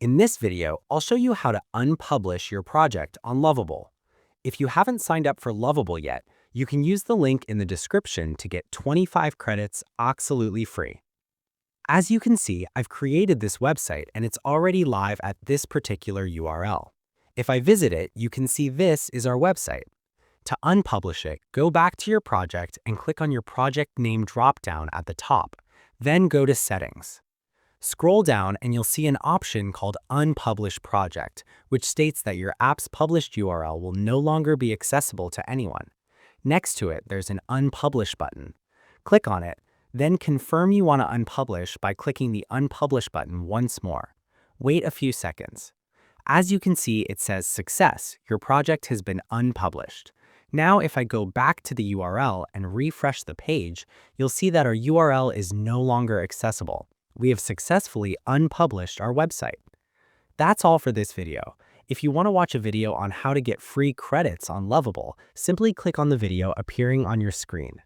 In this video, I'll show you how to unpublish your project on Lovable. If you haven't signed up for Lovable yet, you can use the link in the description to get 25 credits absolutely free. As you can see, I've created this website and it's already live at this particular URL. If I visit it, you can see this is our website. To unpublish it, go back to your project and click on your project name dropdown at the top. Then go to Settings. Scroll down and you'll see an option called Unpublish Project, which states that your app's published URL will no longer be accessible to anyone. Next to it, there's an Unpublish button. Click on it, then confirm you want to unpublish by clicking the Unpublish button once more. Wait a few seconds. As you can see, it says Success, your project has been unpublished. Now, if I go back to the URL and refresh the page, you'll see that our URL is no longer accessible. We have successfully unpublished our website. That's all for this video. If you want to watch a video on how to get free credits on Lovable, simply click on the video appearing on your screen.